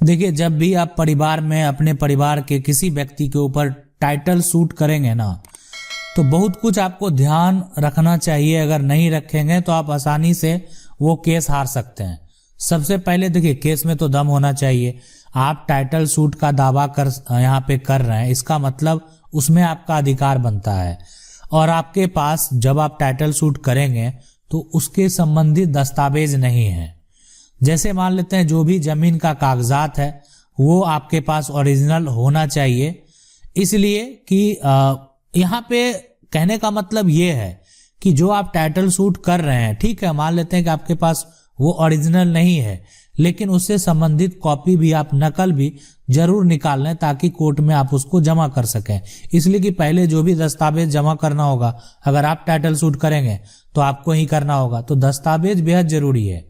देखिए, जब भी आप परिवार में अपने परिवार के किसी व्यक्ति के ऊपर टाइटल सूट करेंगे ना, तो बहुत कुछ आपको ध्यान रखना चाहिए। अगर नहीं रखेंगे तो आप आसानी से वो केस हार सकते हैं। सबसे पहले देखिए, केस में तो दम होना चाहिए। आप टाइटल सूट का दावा यहाँ पे कर रहे हैं, इसका मतलब उसमें आपका अधिकार बनता है। और आपके पास जब आप टाइटल सूट करेंगे तो उसके संबंधित दस्तावेज नहीं है। जैसे मान लेते हैं जो भी जमीन का कागजात है वो आपके पास ओरिजिनल होना चाहिए। इसलिए कि यहाँ पे कहने का मतलब ये है कि जो आप टाइटल सूट कर रहे हैं, ठीक है, मान लेते हैं कि आपके पास वो ओरिजिनल नहीं है, लेकिन उससे संबंधित कॉपी भी, आप नकल भी जरूर निकाल लें ताकि कोर्ट में आप उसको जमा कर सकें। इसलिए कि पहले जो भी दस्तावेज जमा करना होगा, अगर आप टाइटल सूट करेंगे तो आपको ही करना होगा, तो दस्तावेज बेहद जरूरी है।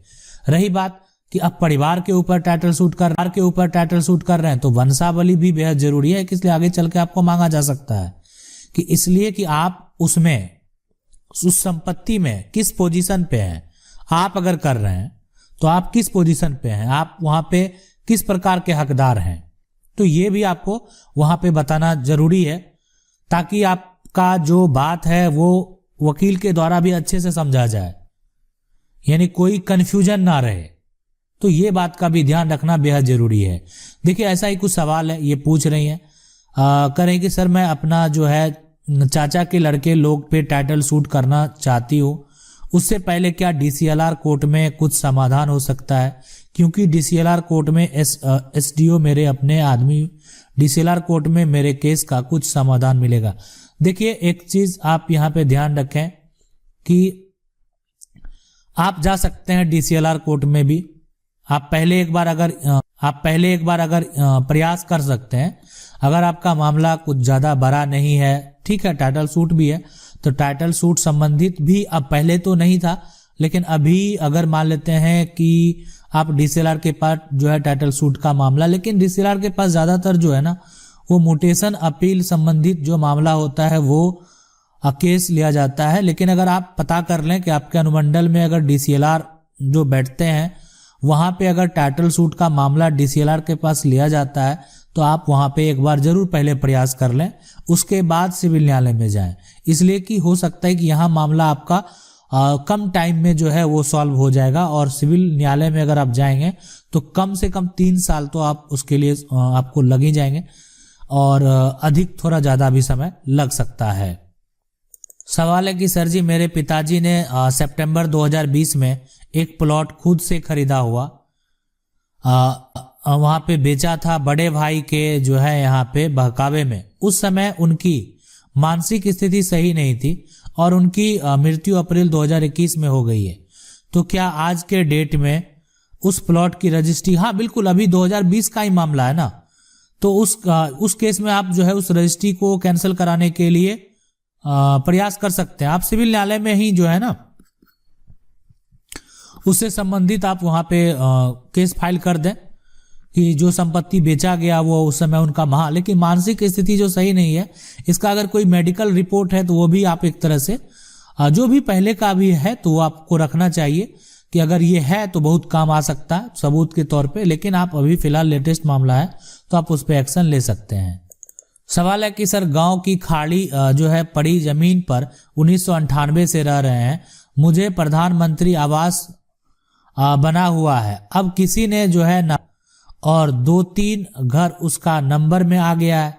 रही बात कि आप परिवार के ऊपर टाइटल सूट कर रहे हैं तो वंशावली भी बेहद जरूरी है, इसलिए आगे चल के आपको मांगा जा सकता है कि इसलिए कि आप उसमें उस संपत्ति में किस पोजीशन पे हैं। आप अगर कर रहे हैं तो आप किस पोजीशन पे हैं, आप वहां पे किस प्रकार के हकदार हैं, तो ये भी आपको वहां पे बताना जरूरी है ताकि आपका जो बात है वो वकील के द्वारा भी अच्छे से समझा जाए, यानी कोई कंफ्यूजन ना रहे। तो ये बात का भी ध्यान रखना बेहद जरूरी है। देखिए, ऐसा ही कुछ सवाल है, ये पूछ रही हैं, करें कि सर मैं अपना जो है चाचा के लड़के लोग पे टाइटल सूट करना चाहती हूँ, उससे पहले क्या डीसीएलआर कोर्ट में कुछ समाधान हो सकता है? क्योंकि डीसीएलआर कोर्ट में एसडीओ मेरे अपने आदमी, डीसीएलआर कोर्ट में मेरे केस का कुछ समाधान मिलेगा। देखिए, एक चीज आप यहाँ पे ध्यान रखें कि आप जा सकते हैं डीसीएलआर कोर्ट में भी। आप पहले एक बार अगर प्रयास कर सकते हैं। अगर आपका मामला कुछ ज्यादा बड़ा नहीं है, ठीक है, टाइटल सूट भी है, तो टाइटल सूट संबंधित भी अब पहले तो नहीं था, लेकिन अभी अगर मान लेते हैं कि आप डीसीएलआर के पास जो है टाइटल सूट का मामला, लेकिन डीसीएलआर के पास ज्यादातर जो है ना वो म्यूटेशन अपील संबंधित जो मामला होता है वो केस लिया जाता है। लेकिन अगर आप पता कर लें कि आपके अनुमंडल में अगर डीसीएलआर जो बैठते हैं वहां पे अगर टाइटल सूट का मामला डीसीएलआर के पास लिया जाता है तो आप वहां पे एक बार जरूर पहले प्रयास कर लें, उसके बाद सिविल न्यायालय में जाएं। इसलिए कि हो सकता है कि यहाँ मामला आपका कम टाइम में जो है वो सॉल्व हो जाएगा, और सिविल न्यायालय में अगर आप जाएंगे तो कम से कम 3 साल तो आप उसके लिए आपको लग ही जाएंगे, और अधिक थोड़ा ज्यादा भी समय लग सकता है। सवाल है कि सर जी मेरे पिताजी ने सितंबर 2020 में एक प्लॉट खुद से खरीदा हुआ, वहां पे बेचा था बड़े भाई के जो है यहाँ पे बहकावे में। उस समय उनकी मानसिक स्थिति सही नहीं थी और उनकी मृत्यु अप्रैल 2021 में हो गई है। तो क्या आज के डेट में उस प्लॉट की रजिस्ट्री, हाँ बिल्कुल, अभी 2020 का ही मामला है ना, तो उस केस में आप जो है उस रजिस्ट्री को कैंसिल कराने के लिए प्रयास कर सकते हैं। आप सिविल न्यायालय में ही जो है ना उससे संबंधित आप वहां पे केस फाइल कर दें कि जो संपत्ति बेचा गया वो उस समय उनका लेकिन मानसिक स्थिति जो सही नहीं है, इसका अगर कोई मेडिकल रिपोर्ट है तो वो भी आप एक तरह से जो भी पहले का भी है तो वो आपको रखना चाहिए कि अगर ये है तो बहुत काम आ सकता है सबूत के तौर पे। लेकिन आप अभी फिलहाल लेटेस्ट मामला है तो आप उस पर एक्शन ले सकते हैं। सवाल है कि सर गांव की खाली जो है पड़ी जमीन पर 1998 से रह रहे हैं, मुझे प्रधानमंत्री आवास बना हुआ है, अब किसी ने जो है ना और 2-3 घर उसका नंबर में आ गया है,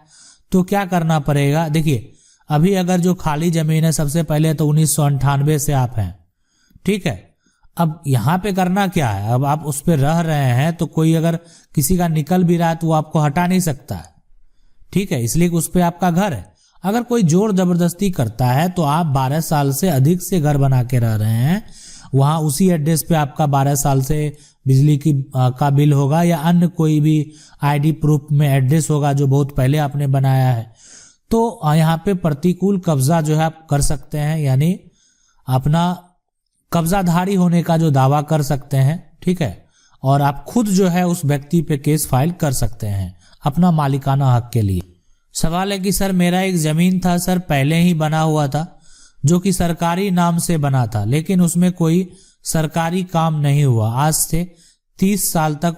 तो क्या करना पड़ेगा? देखिए, अभी अगर जो खाली जमीन है, सबसे पहले तो 1998 से आप हैं, ठीक है। अब यहाँ पे करना क्या है, अब आप उस पे रह रहे हैं तो कोई अगर किसी का निकल भी रहा है तो वो आपको हटा नहीं सकता है, ठीक है, इसलिए उस पे आपका घर है। अगर कोई जोर जबरदस्ती करता है तो आप 12 साल से अधिक से घर बना के रह रहे हैं, वहां उसी एड्रेस पे आपका 12 साल से बिजली का बिल होगा या अन्य कोई भी आईडी प्रूफ में एड्रेस होगा जो बहुत पहले आपने बनाया है, तो यहाँ पे प्रतिकूल कब्जा जो है आप कर सकते हैं, यानी अपना कब्जाधारी होने का जो दावा कर सकते हैं, ठीक है, और आप खुद जो है उस व्यक्ति पे केस फाइल कर सकते हैं अपना मालिकाना हक के लिए। सवाल है कि सर मेरा एक जमीन था सर, पहले ही बना हुआ था, जो कि सरकारी नाम से बना था, लेकिन उसमें कोई सरकारी काम नहीं हुआ, आज से 30 साल तक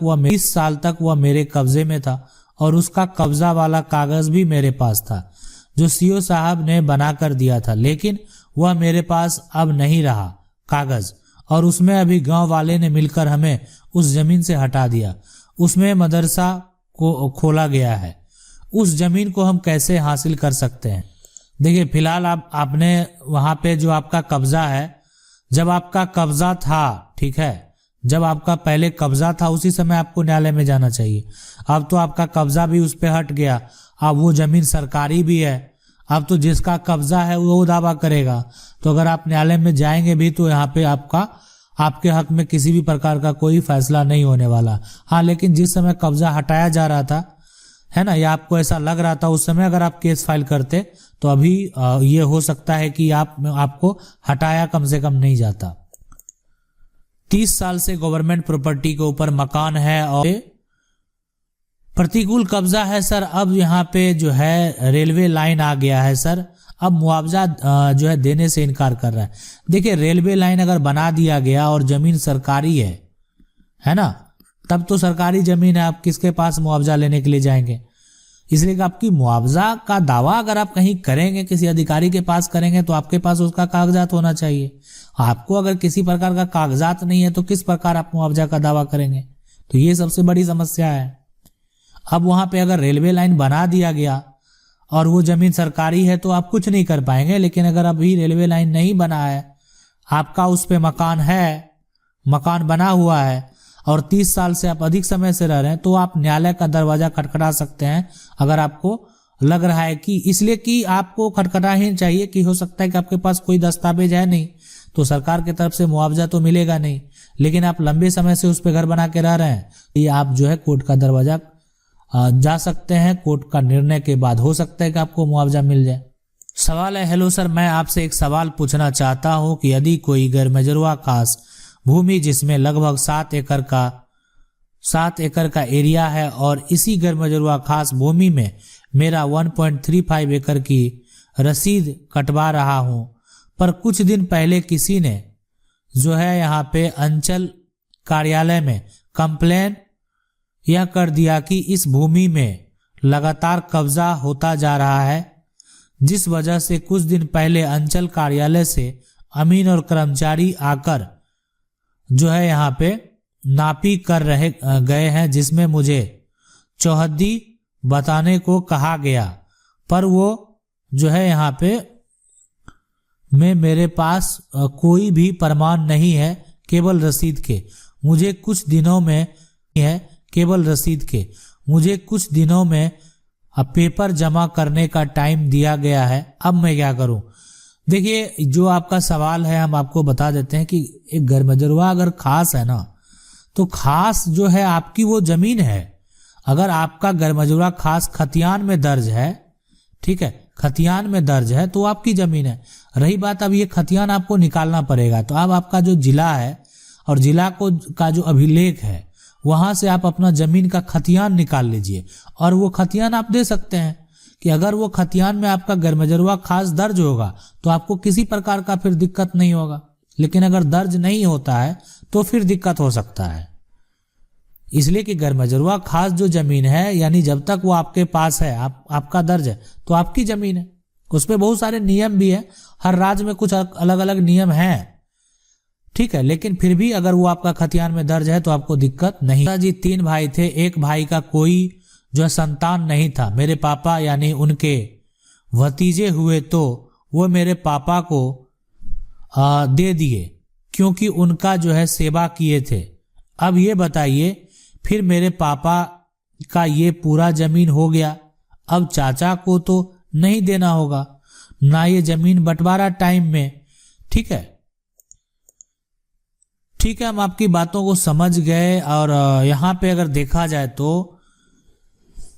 वह मेरे कब्जे में था और उसका कब्जा वाला कागज भी मेरे पास था जो सीओ साहब ने बना कर दिया था, लेकिन वह मेरे पास अब नहीं रहा कागज, और उसमें अभी गांव वाले ने मिलकर हमें उस जमीन से हटा दिया। उसमें मदरसा को खोला गया है। उस जमीन को हम कैसे हासिल कर सकते हैं? देखिए, फिलहाल आपने वहां पे जो आपका कब्जा है, जब आपका कब्जा था, ठीक है, जब आपका पहले कब्जा था उसी समय आपको न्यायालय में जाना चाहिए। अब तो आपका कब्जा भी उस पे हट गया, अब वो जमीन सरकारी भी है, अब तो जिसका कब्जा है वो दावा करेगा। तो अगर आप न्यायालय में जाएंगे भी तो यहाँ पे आपके हक में किसी भी प्रकार का कोई फैसला नहीं होने वाला। हाँ, लेकिन जिस समय कब्जा हटाया जा रहा था, है ना, या आपको ऐसा लग रहा था उस समय अगर आप केस फाइल करते तो अभी ये हो सकता है कि आपको हटाया कम से कम नहीं जाता। 30 साल से गवर्नमेंट प्रॉपर्टी के ऊपर मकान है और प्रतिकूल कब्जा है सर। अब यहाँ पे जो है रेलवे लाइन आ गया है सर, अब मुआवजा जो है देने से इनकार कर रहा है। देखिए, रेलवे लाइन अगर बना दिया गया और जमीन सरकारी है ना, तब तो सरकारी जमीन है, आप किसके पास मुआवजा लेने के लिए जाएंगे? इसलिए कि आपकी मुआवजा का दावा अगर आप कहीं करेंगे, किसी अधिकारी के पास करेंगे, तो आपके पास उसका कागजात होना चाहिए। आपको अगर किसी प्रकार का कागजात नहीं है तो किस प्रकार आप मुआवजा का दावा करेंगे? तो ये सबसे बड़ी समस्या है। अब वहां पे अगर रेलवे लाइन बना दिया गया और वो जमीन सरकारी है तो आप कुछ नहीं कर पाएंगे, लेकिन अगर अभी रेलवे लाइन नहीं बना है, आपका उस पे मकान है, मकान बना हुआ है और 30 साल से आप अधिक समय से रह रहे हैं, तो आप न्यायालय का दरवाजा खटखटा सकते हैं। अगर आपको लग रहा है कि, इसलिए कि आपको खटखटा ही चाहिए कि हो सकता है कि आपके पास कोई दस्तावेज है नहीं, तो सरकार की तरफ से मुआवजा तो मिलेगा नहीं, लेकिन आप लंबे समय से उस पर घर बना के रह रहे हैं, ये आप जो है कोर्ट का दरवाजा जा सकते हैं। कोर्ट का निर्णय के बाद हो सकता है कि आपको मुआवजा मिल जाए। सवाल है, हेलो सर, मैं आपसे एक सवाल पूछना चाहता हूं कि यदि कोई गैर मजरूआ खास भूमि जिसमें लगभग 7 एकड़ का एरिया है और इसी गैर मजरूआ खास भूमि में मेरा 1.35 एकड़ की रसीद कटवा रहा हूं, पर कुछ दिन पहले किसी ने जो है यहाँ पे अंचल कार्यालय में कंप्लेन यह कर दिया कि इस भूमि में लगातार कब्जा होता जा रहा है, जिस वजह से कुछ दिन पहले अंचल कार्यालय से अमीन और कर्मचारी आकर जो है यहाँ पे नापी कर गए हैं, जिसमें मुझे चौहद्दी बताने को कहा गया, पर वो जो है यहाँ पे मेरे पास कोई भी प्रमाण नहीं है, केवल रसीद के। मुझे कुछ दिनों में पेपर जमा करने का टाइम दिया गया है, अब मैं क्या करूं? देखिए, जो आपका सवाल है हम आपको बता देते हैं कि एक गैर मजरूआ अगर खास है ना, तो खास जो है आपकी वो जमीन है। अगर आपका गैर मजरूआ खास खतियान में दर्ज है, ठीक है, खतियान में दर्ज है तो आपकी जमीन है। रही बात अब ये खतियान आपको निकालना पड़ेगा, तो अब आपका जो जिला है और जिला का जो अभिलेख है वहां से आप अपना जमीन का खतियान निकाल लीजिए और वो खतियान आप दे सकते हैं कि अगर वो खतियान में आपका गैर मजरूआ खास दर्ज होगा तो आपको किसी प्रकार का फिर दिक्कत नहीं होगा, लेकिन अगर दर्ज नहीं होता है तो फिर दिक्कत हो सकता है। इसलिए कि गैर मजरूआ खास जो जमीन है, यानी जब तक वो आपके पास है, आपका दर्ज है, तो आपकी जमीन है। उस पर बहुत सारे नियम भी है, हर राज्य में कुछ अलग अलग नियम हैं, ठीक है, लेकिन फिर भी अगर वो आपका खतियान में दर्ज है तो आपको दिक्कत नहीं। जी 3 भाई थे, एक भाई का कोई जो संतान नहीं था, मेरे पापा यानी उनके भतीजे हुए तो वो मेरे पापा को दे दिए क्योंकि उनका जो है सेवा किए थे। अब ये बताइए, फिर मेरे पापा का ये पूरा जमीन हो गया, अब चाचा को तो नहीं देना होगा ना, ये जमीन बंटवारा टाइम में, ठीक है, हम आपकी बातों को समझ गए। और यहाँ पे अगर देखा जाए तो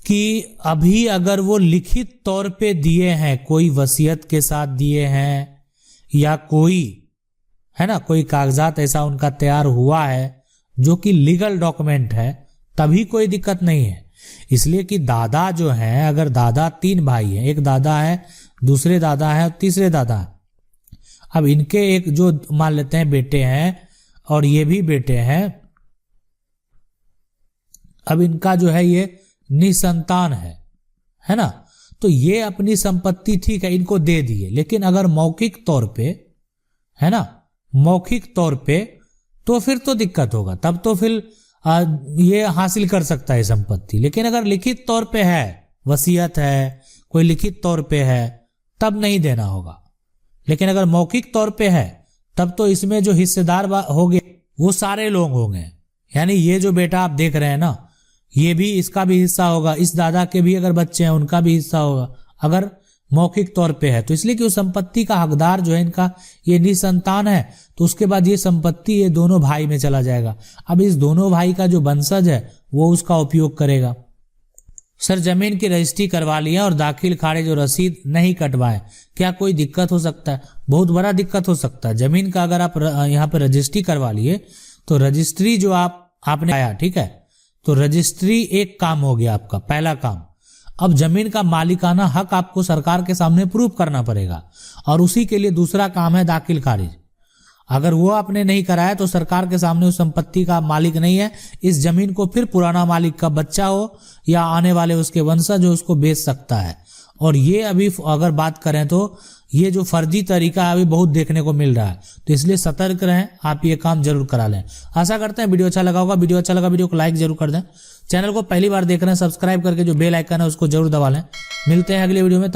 कि अभी अगर वो लिखित तौर पे दिए हैं, कोई वसीयत के साथ दिए हैं या कोई है ना, कोई कागजात ऐसा उनका तैयार हुआ है जो कि लीगल डॉक्यूमेंट है, तभी कोई दिक्कत नहीं है। इसलिए कि दादा जो है, अगर दादा 3 भाई हैं, एक दादा है, दूसरे दादा है और तीसरे दादा है, अब इनके एक जो मान लेते हैं बेटे हैं और ये भी बेटे हैं, अब इनका जो है ये निसंतान है ना, तो ये अपनी संपत्ति ठीक है इनको दे दिए, लेकिन अगर मौखिक तौर पे, है ना, मौखिक तौर पे, तो फिर तो दिक्कत होगा, तब तो फिर ये हासिल कर सकता है संपत्ति। लेकिन अगर लिखित तौर पे है, वसीयत है, कोई लिखित तौर पे है, तब नहीं देना होगा। लेकिन अगर मौखिक तौर पे है तब तो इसमें जो हिस्सेदार होंगे वो सारे लोग होंगे, यानी ये जो बेटा आप देख रहे हैं ना, ये भी, इसका भी हिस्सा होगा, इस दादा के भी अगर बच्चे हैं उनका भी हिस्सा होगा, अगर मौखिक तौर पे है। तो इसलिए कि उस संपत्ति का हकदार जो है इनका ये निसंतान है, तो उसके बाद ये संपत्ति ये दोनों भाई में चला जाएगा। अब इस दोनों भाई का जो वंशज है वो उसका उपयोग करेगा। सर जमीन की रजिस्ट्री करवा लिया और दाखिल खारिज और रसीद नहीं कटवाए, क्या कोई दिक्कत हो सकता है? बहुत बड़ा दिक्कत हो सकता है। जमीन का अगर आप यहाँ पे रजिस्ट्री करवा लिए तो रजिस्ट्री जो आपने आया, ठीक है, तो रजिस्ट्री एक काम हो गया आपका, पहला काम। अब जमीन का मालिकाना हक आपको सरकार के सामने प्रूव करना पड़ेगा, और उसी के लिए दूसरा काम है दाखिल खारिज। अगर वो आपने नहीं कराया तो सरकार के सामने उस संपत्ति का मालिक नहीं है, इस जमीन को फिर पुराना मालिक का बच्चा हो या आने वाले उसके वंशज जो उसको बेच सकता है। और ये अभी अगर बात करें तो ये जो फर्जी तरीका अभी बहुत देखने को मिल रहा है, तो इसलिए सतर्क रहें, आप ये काम जरूर करा लें। आशा करते हैं वीडियो अच्छा लगा होगा। वीडियो अच्छा लगा वीडियो को लाइक जरूर कर दें। चैनल को पहली बार देख रहे हैं सब्सक्राइब करके जो बेल आइकन है उसको जरूर दबा लें। मिलते हैं अगले वीडियो में।